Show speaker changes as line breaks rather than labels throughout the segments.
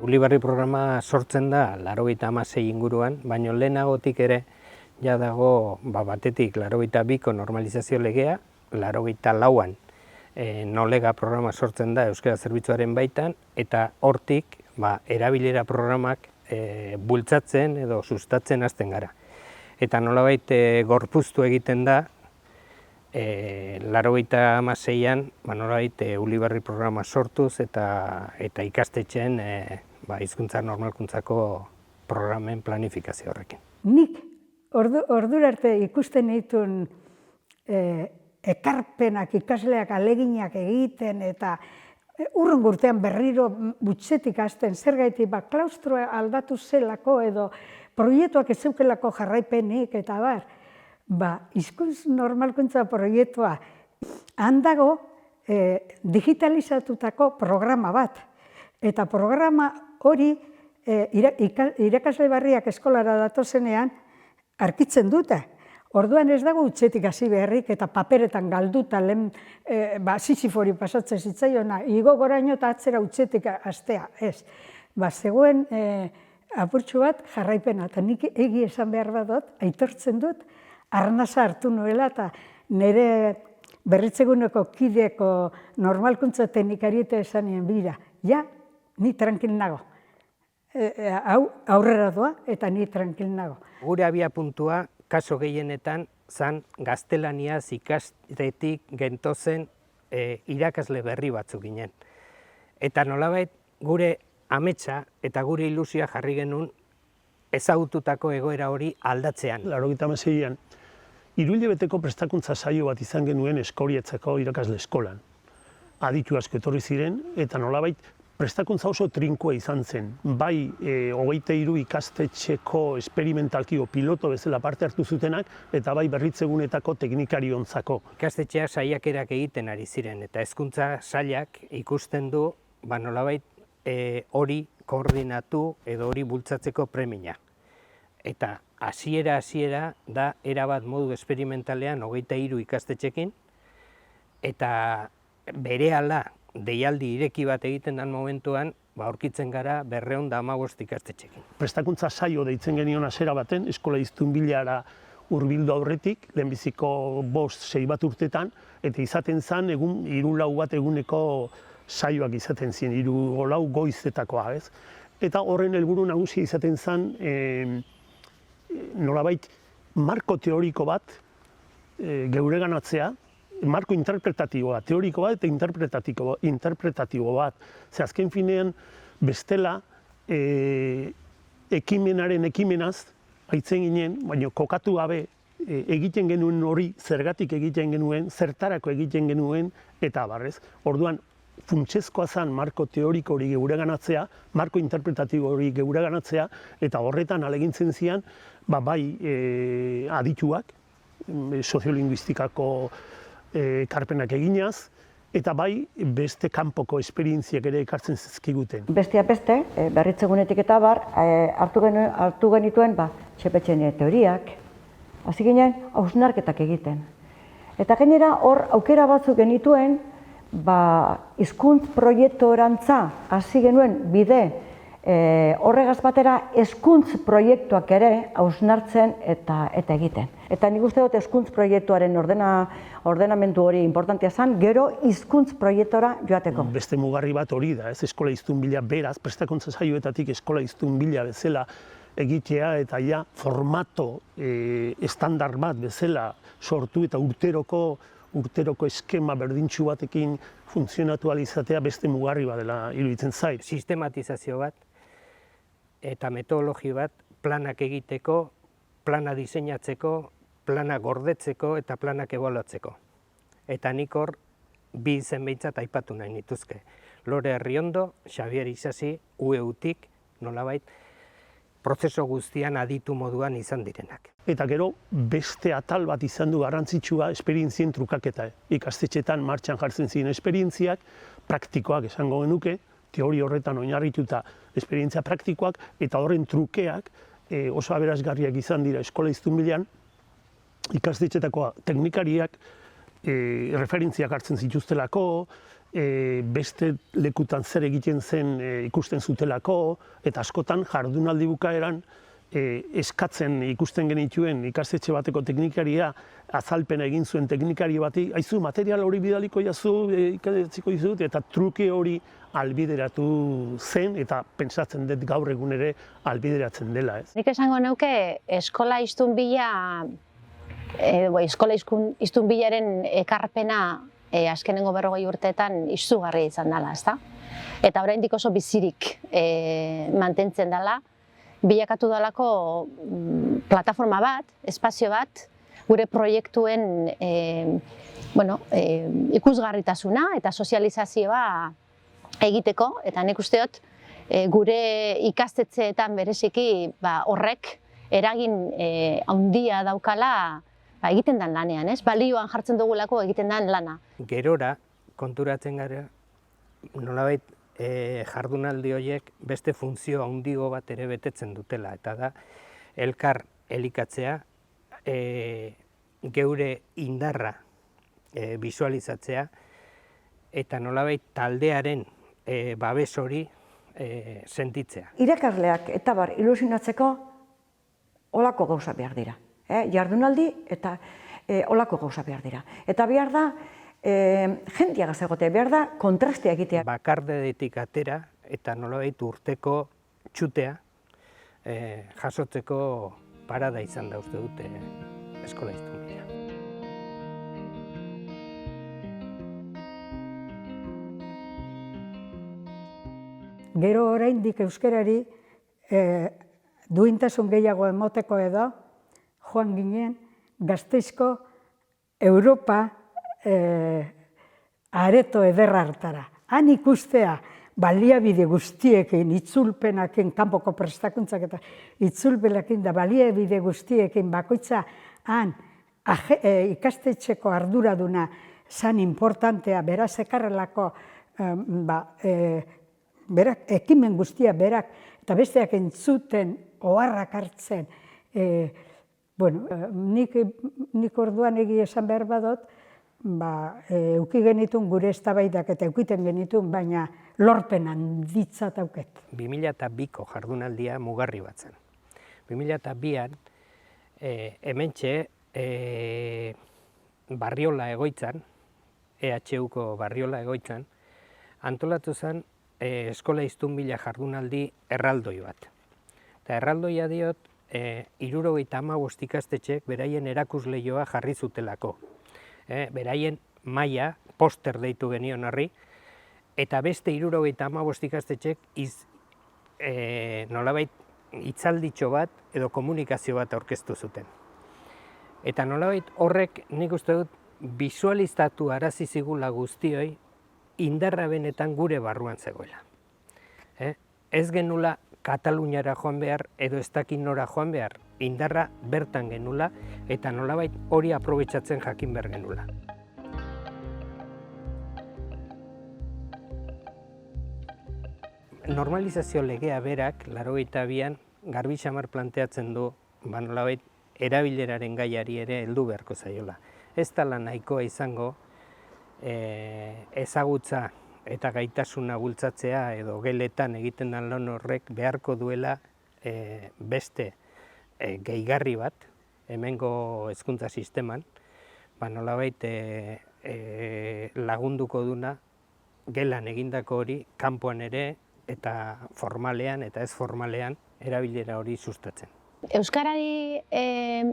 Ulibarri programa sortzen da 96 inguruan, baina lehenagotik ere ja dago batetik 82ko normalizazio legea, 84an nolega programa sortzen da Euskara Zerbitzuaren baitan, eta hortik erabilera programak bultzatzen edo sustatzen hasten gara. Eta nolabait gorpuztu egiten da, 86an nolabait Ulibarri programa sortuz eta ikastetxeen hizkuntza normalkuntzako programen planifikazio horrekin.
Nik ordura arte ikusten dituen ekarpenak, ikasleak aleginak egiten eta urrungo urtean berriro butxetik hasten zergaitik klaustroa aldatu zelako edo proiektuak ez zeukelako jarraipenik eta bar. Hizkuntz normalkuntza proiektua handago digitalizatutako programa bat. Eta programa hori irakasle berriak eskolara datozenean arkitzen dute. Orduan ez dago utxetik hasi beharrik eta paperetan galduta lehen Sisifori pasatzen zitzaiona, igo goraino eta atzera utxetik hastea, ez. Zegoen apurtxu bat jarraipena, eta nik egi esan behar badut, aitortzen dut, arnasa hartu nuela eta nire berritzeguneko kideko normalkuntza teknikarieta esanien bira. Ja, ni tranquil nago. Hau aurrera doa eta ni tranquil nago.
Gure abia puntua, kaso gehienetan, zan gaztelaniaz ikastetik gentozen irakasle berri batzuk ginen. Eta nolabait gure ametsa eta gure ilusioa jarri genuen ezagututako egoera hori aldatzean.
86an, 3 hilabeteko prestakuntza saio bat izan genuen Eskoriatzako irakasle eskolan. Aditu asko etorri ziren eta nolabait prestakuntza oso trinkoa izan zen. Bai 23 ikastetxeko esperimentalki piloto bezala parte hartu zutenak eta bai berritzegunetako teknikariontzako.
Ikastetxeak saiakerak egiten ari ziren eta hezkuntza sailak ikusten du nolabait hori koordinatu edo hori bultzatzeko premia. Eta hasiera da erabat modu esperimentalean 23 ikastetxekin eta berehala deialdi ireki bat egiten den momentuan aurkitzen gara 215 ikastetxekin.
Prestakuntza saio deitzen genion hasiera baten, eskola hiztunbilara hurbildu aurretik, lehenbiziko 5-6 bat urtetan, eta izaten zen egun 3-4 bat eguneko saioak izaten ziren, 3-4 goizetakoa, ez? Eta horren helburu nagusia izaten zen nolabait marko teoriko bat geureganatzea, marko interpretatiboa, teoriko bat eta interpretatibo bat. Ze azken finean bestela ekimenaz baitzen ginen, baina kokatu gabe egiten genuen hori, zergatik egiten genuen, zertarako egiten genuen, eta barrez. Orduan, funtsezkoa zen marko teoriko hori geureganatzea, marko interpretatibo hori geureganatzea, eta horretan alegintzen zian, bai adituak, soziolinguistikako ekarpenak eginaz, eta bai beste kanpoko esperientziak ere ekartzen zizkiguten.
Besteak beste, berritzegunetik eta bar, hartu genituen txepetxen teoriak, hasi ginen hausnarketak egiten. Eta gainera hor aukera batzuk genituen, hizkuntz proiektorantza hasi genuen bide horregaz batera hezkuntz proiektuak ere hausnartzen eta egiten. Eta nik uste dut hezkuntz proiektuaren ordenamendu hori importantea zen, gero hizkuntz proiektora joateko.
Beste mugarri bat hori da, ez eskola hiztunbila beraz, prestakuntza saioetatik eskola hiztunbila bezala egitea eta ja formato estandar bat bezala sortu eta urteroko eskema berdintsu batekin funtzionatu ahal izatea beste mugarri bat dela iruditzen zait.
Sistematizazio bat eta metodologi bat planak egiteko, plana diseinatzeko, plana gordetzeko eta planak ebaluatzeko. Eta nik hor bi izen behintzat aipatu nahi nituzke. Lore Arriondo, Xabier Isasi, UEUtik, nolabait, prozeso guztian aditu moduan izan direnak.
Eta gero beste atal bat izan du garrantzitsua esperientzien trukaketa. Ikastetxetan martxan jartzen ziren esperientziak, praktikoak esango genuke, teoria horretan oinarrituta esperientzia praktikoak, eta horren trukeak oso aberasgarriak izan dira eskola hiztunbilan, ikastetxetako teknikariak referentziak hartzen zituztelako, beste lekutan zer egiten zen ikusten zutelako, eta askotan jardunaldi bukaeran eskatzen ikusten genituen ikastetxe bateko teknikaria azalpena egin zuen teknikari bati, aizu, material hori bidaliko jazu, ikastetxeko dizut, eta truke hori albideratu zen, eta pentsatzen dut gaur egun ere albideratzen dela.
Nik esango neuke eskola iztunbilaren ekarpena azkenengo 40 urteetan izugarria izan dela, ezta? Eta oraindik oso bizirik mantentzen dela, bilakatu dalako plataforma bat, espazio bat, gure proiektuen ikusgarritasuna eta sozializazioa egiteko, eta nik uste dut gure ikastetxeetan bereziki horrek eragin handia daukala egiten den lanean, ez? Balioan jartzen dugulako egiten den lana.
Gerora, konturatzen gara, nolabait jardunaldi horiek beste funtzio handigo bat ere betetzen dutela, eta da elkar elikatzea, geure indarra bisualizatzea, eta nolabait taldearen babes hori sentitzea.
Irakasleak eta ilusionatzeko olako gauza behar dira. Jardunaldi eta olako gauza behar dira. Eta behar da, jendeagaz egote, behar da kontrastea egitea.
Bakardetik atera eta nolabait urteko txutea jasotzeko parada izan da uste dute eskola iztunbila.
Gero oraindik euskarari duintasun gehiago emoteko edo, joan ginen Gasteizko Europa areto ederra hartara. Han ikustea baliabide guztiekin, itzulpenakin, kanpoko prestakuntzak eta itzulpenakin da baliabide guztiekin bakoitza han ikastetxeko arduraduna zan importantea, beraz ekarrelako ekimen guztia berak eta besteak entzuten oharrak hartzen. Nik orduan egia esan behar badot, euki genitun gure eztabaidak eta eukiten genitun, baina lorpen handitzat auket.
2002ko jardunaldia mugarri bat zen. 2002an hementxe Barriola egoitzan, EHUko Barriola egoitzan, antolatu zen eskola iztunbila jardunaldi erraldoi bat. Eta erraldoia diot, 75 ikastetxek beraien erakusleioa jarri zutelako. Beraien maila, poster deitu genion horri, eta beste 75 ikastetxek nolabait hitzalditxo bat edo komunikazio bat aurkeztu zuten. Eta nolabait horrek nik uste dut bisualizatu arazi zigula guztioi indarra benetan gure barruan zegoela. Ez genula Kataluniara joan behar edo ez dakit nora joan behar, indarra bertan genula eta nolabait hori aprobetxatzen jakin behar genula. Normalizazio legea berak, 82an, garbi xamar planteatzen du, nolabait erabileraren gaiari ere heldu beharko zaiola. Ez dela nahikoa izango ezagutza eta gaitasuna bultzatzea edo geletan egiten den lan horrek beharko duela beste gehigarri bat, hemengo hezkuntza sisteman, nolabait lagunduko duna gelan egindako hori kanpoan ere eta formalean eta ez formalean erabilera hori sustatzen.
Euskarari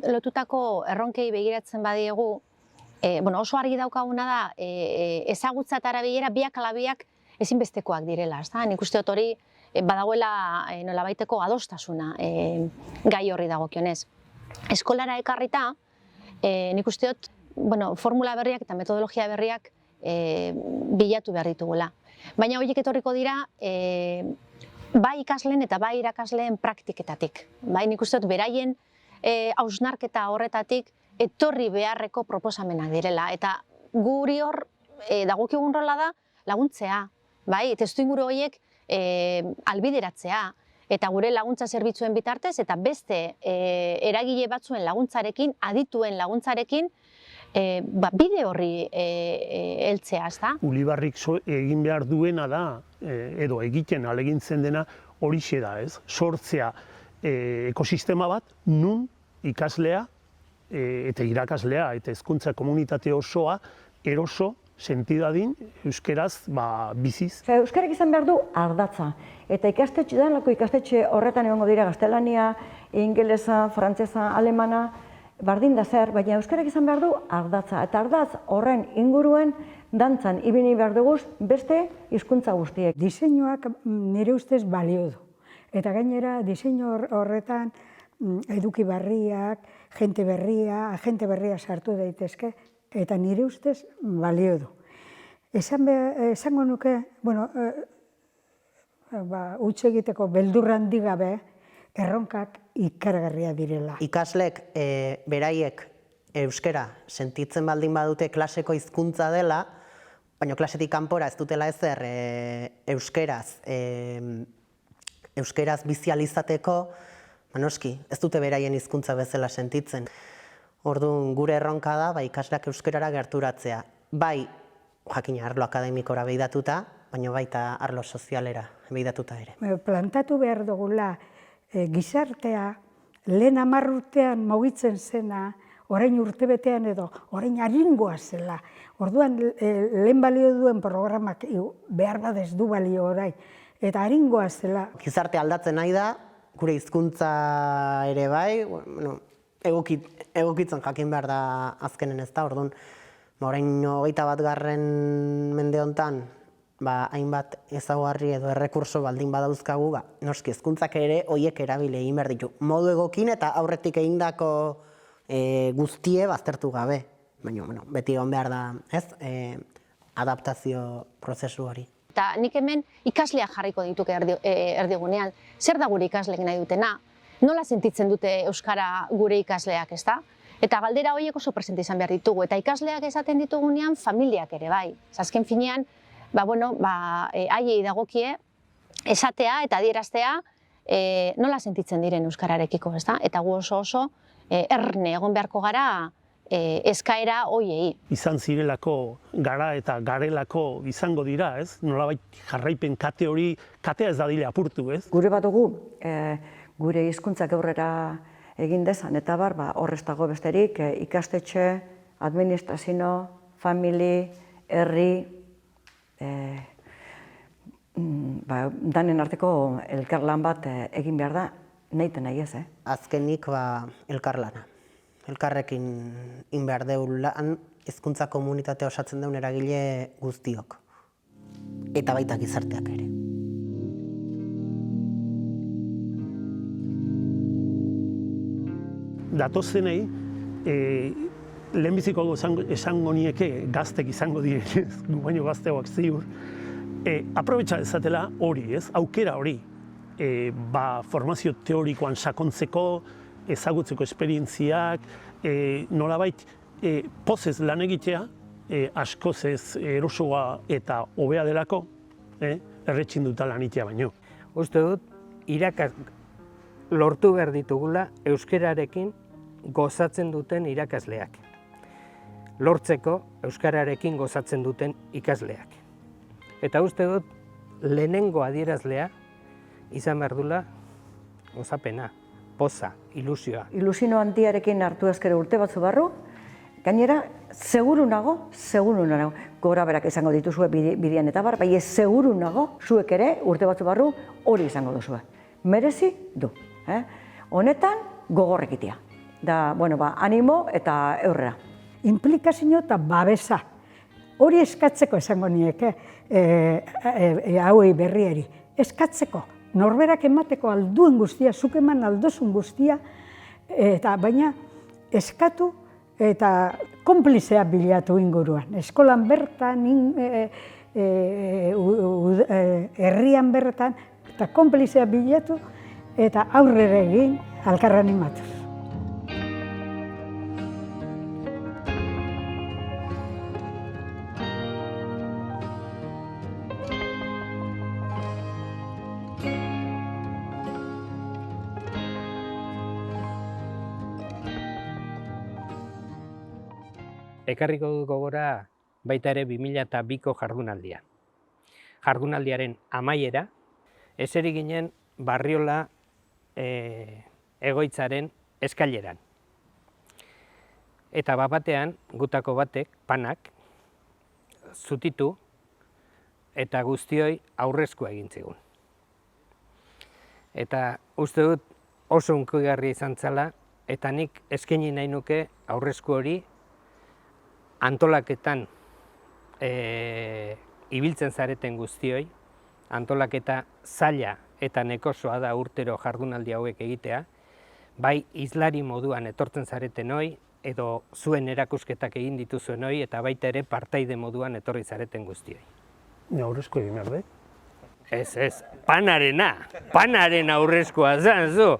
lotutako erronkei begiratzen badiegu, oso argi daukaguna da ezagutza eta erabilera biak ala biak ezinbestekoak direla. Nik uste dut hori badagoela nolabaiteko adostasuna gai horri dagokionez. Eskolara ekarrita, nik uste dut formula berriak eta metodologia berriak bilatu behar ditugula. Baina horiek etorriko dira bai ikasleen eta bai irakasleen praktiketatik. Nik uste dut beraien hausnarketa horretatik etorri beharreko proposamenak direla. Eta guri hor dagokigun rola da laguntzea, testuinguru horiek albideratzea, eta gure laguntza zerbitzuen bitartez, eta beste eragile batzuen laguntzarekin, adituen laguntzarekin, bide horri heltzea, ezta?
Ulibarrik egin behar duena da, edo egiten alegintzen dena horixe da, ez? Sortzea ekosistema bat, nun ikaslea eta irakaslea eta hezkuntza komunitate osoa eroso sentidadin euskeraz biziz.
Euskarak izan behar du ardatza. Eta ikastetxe horretan egongo dira gaztelania, ingelesa, frantsesa, alemana, bardin da zer, baina euskarak izan behar du ardatza. Eta ardatz horren inguruen dantzan ibili behar duguz beste hizkuntza guztiek.
Diseinuak nire ustez balio du. Eta gainera diseinu horretan eduki berriak, jente berria sartu daitezke, eta nire ustez balio du. Esango nuke, huts egiteko beldur handi gabe, erronkak ikaragarria direla.
Ikaslek beraiek euskara sentitzen baldin badute klaseko hizkuntza dela, baina klasetik kanpora ez dutela ezer euskaraz bizializateko, noski, ez dute beraien hizkuntza bezala sentitzen. Orduan, gure erronka da, ikasleak euskarara gerturatzea. Bai, jakina, arlo akademikora behidatuta, baina baita arlo sozialera behidatuta ere.
Plantatu behar dugula gizartea, lehen 10 urtean mugitzen zena, orain urtebetean edo, orain aringoa zela. Orduan, lehen balio duen programak behar bat ez du balio orain, eta aringoa zela.
Gizarte aldatzen nahi da, gure hizkuntza ere bai, egokitzen jakin behar da azkenen ez da, orduan, orain 21. mende honetan, hainbat ezaugarri edo errekurso baldin badauzkagu, noski hezkuntzak ere horiek erabili egin behar ditu. Modu egokin eta aurretik egindako guztie baztertu gabe. Baina, beti egon behar da, adaptazio prozesu hori.
Eta nik hemen ikasleak jarriko dituke erdigunean. Zer da gure ikasleek nahi dutena? Nola sentitzen dute euskara gure ikasleak, ezta? Eta galdera horiek oso presente izan behar ditugu. Eta ikasleak esaten ditugunean familiak ere bai. Azken finean, haiei dagokie esatea eta adieraztea nola sentitzen diren euskararekiko, ezta? Eta gu oso erne egon beharko gara eskaera hoiei.
Izan zirelako gara eta garelako izango dira, ez? Nolabait jarraipen kate hori, katea ez dadile apurtu, ez?
Gure bat dugu, gure hizkuntzak aurrera egin dezan, eta horrez dago besterik, ikastetxe, administrazio, famili, herri, danen arteko elkarlan bat egin behar da, nahi ez,
Azkenik elkarlana. Elkarrekin behar deun lan, hezkuntza komunitatea osatzen deun eragile guztiok. Eta baita gizarteak ere.
Datozenei, lehenbiziko esango nieke gaztek izango direnez, gu baino gazteoak ziur, aprobetxa dezatela hori, ez? Aukera hori. Formazio teorikoan sakontzeko, ezagutzeko esperientziak, nolabait pozez lan egitea, askoz ez erosoa eta hobea delako, erretxinduta lan egitea baino.
Uste dut, lortu behar ditugula euskararekin gozatzen duten irakasleak. Lortzeko euskararekin gozatzen duten ikasleak. Eta uste dut, lehenengo adierazlea izan behar dula gozapena, poza, ilusioa.
Ilusio handiarekin hartu ezkero urte batzu barru, gainera, seguru nago, gora berak izango dituzue bidean eta bai seguru nago, zuek ere urte batzu barru hori izango duzue. Merezi du. Honetan, gogorrekitia. Da, animo eta eurrera.
Implikazio eta babesa. Hori eskatzeko esango nieke, hauei berriari. Eskatzeko. Norberak emateko alduen guztia, zuk eman aldozun guztia, baina eskatu eta konplizea bilatu inguruan. Eskolan bertan, herrian bertan, eta konplizea bilatu eta aurrera egin elkar animatuz.
ekarriko dut gogora baita ere 2002ko jardunaldia. Jardunaldiaren amaiera, eseri ginen Barriola egoitzaren eskaileran. Eta batean, gutako batek, Panak, zutitu eta guztioi aurrezkoa egin zigun. Eta uste dut oso hunkigarria izan zela, eta nik eskaini nahi nuke aurrezko hori antolaketan ibiltzen zareten guztioi, antolaketa zaila eta nekosoa da urtero jardunaldi hauek egitea, bai hizlari moduan etortzen zareten hoi, edo zuen erakusketak egin dituzuen hoi, eta baita ere partaide moduan etorri zareten guztioi.
Aurrezko egin behar,
Ez, panaren aurrezkoa zan, zu.